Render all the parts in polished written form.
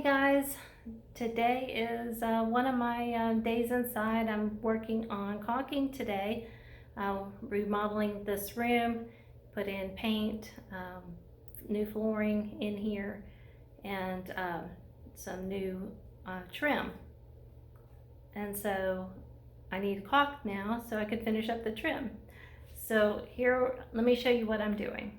Hey guys, today is one of my days inside. I'm working on caulking today, remodeling this room, put in paint, new flooring in here, and some new trim. And so I need caulk now so I can finish up the trim. So here, let me show you what I'm doing.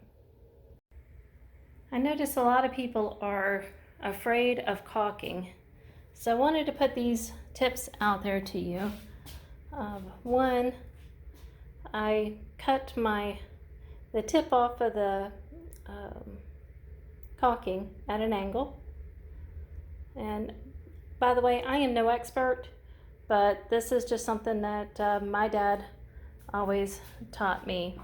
I notice a lot of people are afraid of caulking, so I wanted to put these tips out there to you. One, I cut the tip off of the caulking at an angle, and by the way, I am no expert, but this is just something that my dad always taught me,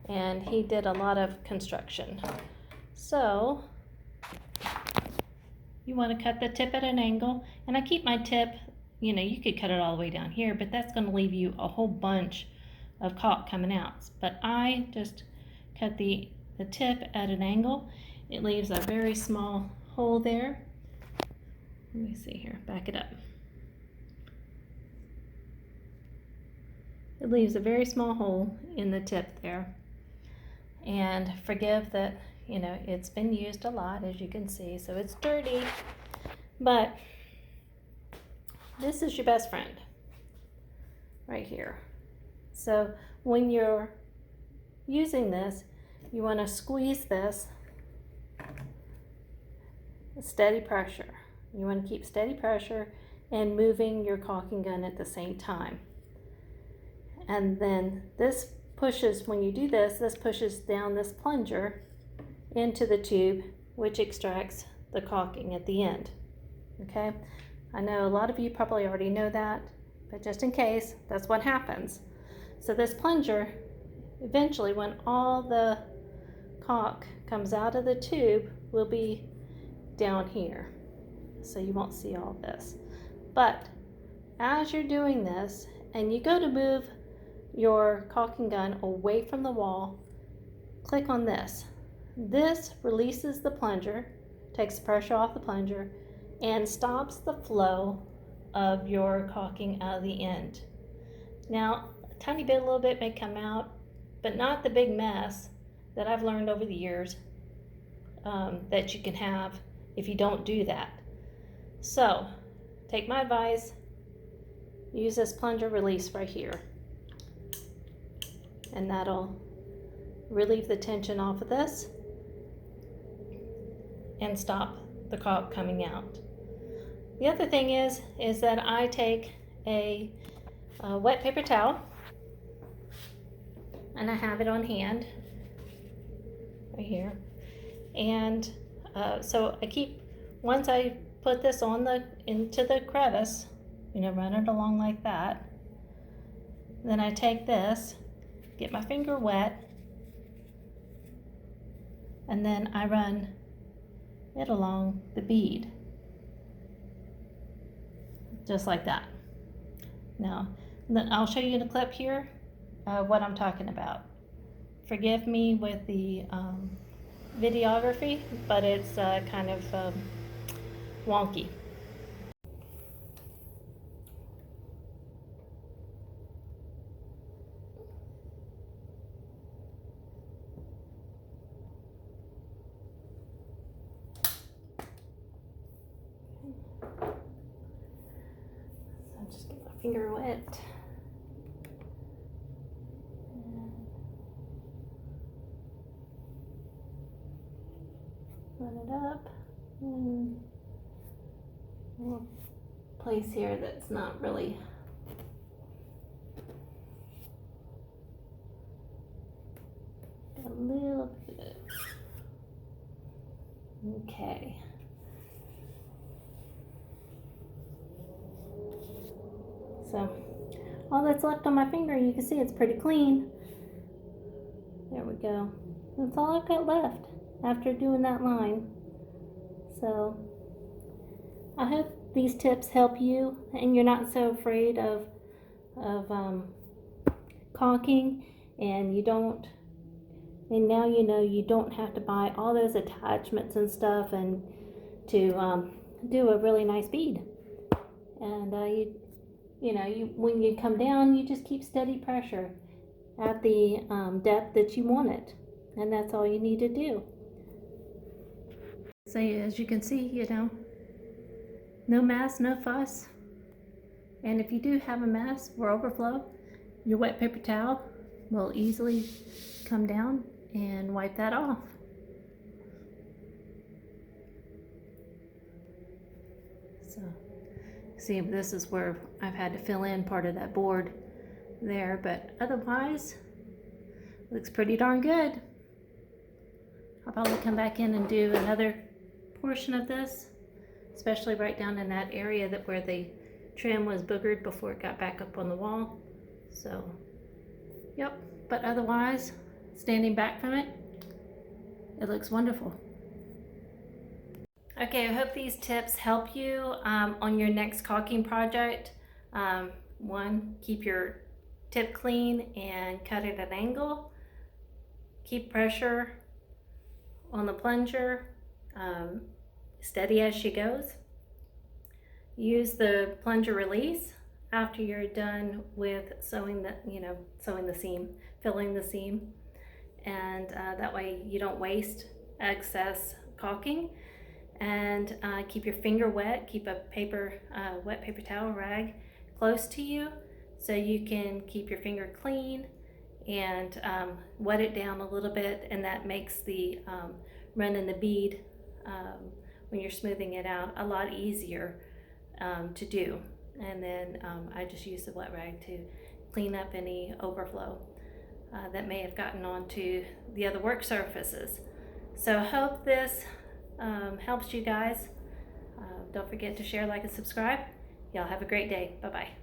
and he did a lot of construction. So you want to cut the tip at an angle, and I keep my tip, you could cut it all the way down here, but that's going to leave you a whole bunch of caulk coming out. But I just cut the tip at an angle. It leaves a very small hole there. Let me see here, back it up. It leaves a very small hole in the tip there. And forgive that, it's been used a lot, as you can see, so it's dirty, but this is your best friend right here. So when you're using this, you want to squeeze this steady pressure. You want to keep steady pressure and moving your caulking gun at the same time. And then this pushes, when you do this, this pushes down this plunger into the tube, which extracts the caulking at the end. Okay, I know a lot of you probably already know that, but just in case, that's what happens. So this plunger, eventually when all the caulk comes out of the tube, will be down here. So you won't see all this. But as you're doing this, and you go to move your caulking gun away from the wall, click on this. This releases the plunger, takes the pressure off the plunger, and stops the flow of your caulking out of the end. Now, a little bit may come out, but not the big mess that I've learned over the years that you can have if you don't do that. So, take my advice, use this plunger release right here, and that'll relieve the tension off of this and stop the caulk coming out. The other thing is that I take a wet paper towel, and I have it on hand right here, and so I keep, once I put this into the crevice, run it along like that, then I take this, get my finger wet, and then I run it along the bead, just like that. Now, then I'll show you in a clip here what I'm talking about. Forgive me with the videography, but it's kind of wonky. Just get my finger wet. Run it up. And a little place here that's not really a little bit. Okay. So all that's left on my finger, you can see it's pretty clean. There we go. That's all I've got left after doing that line. So I hope these tips help you and you're not so afraid of caulking, and now you know you don't have to buy all those attachments and stuff and to do a really nice bead. And when you come down, you just keep steady pressure at the depth that you want it, and that's all you need to do. So as you can see, no mess, no fuss. And if you do have a mess or overflow, your wet paper towel will easily come down and wipe that off. So see, this is where I've had to fill in part of that board there, but otherwise looks pretty darn good. I'll probably come back in and do another portion of this, especially right down in that area where the trim was boogered before it got back up on the wall. So yep, but otherwise, standing back from it, it looks wonderful. Okay, I hope these tips help you on your next caulking project. One, keep your tip clean and cut at an angle. Keep pressure on the plunger, steady as she goes. Use the plunger release after you're done with sewing the seam, filling the seam, and that way you don't waste excess caulking. And keep your finger wet. Keep a wet paper towel rag close to you so you can keep your finger clean, and wet it down a little bit, and that makes the running the bead when you're smoothing it out a lot easier to do. And then I just use the wet rag to clean up any overflow that may have gotten onto the other work surfaces. So I hope this helps you guys. Don't forget to share, like, and subscribe. Y'all have a great day. Bye-bye.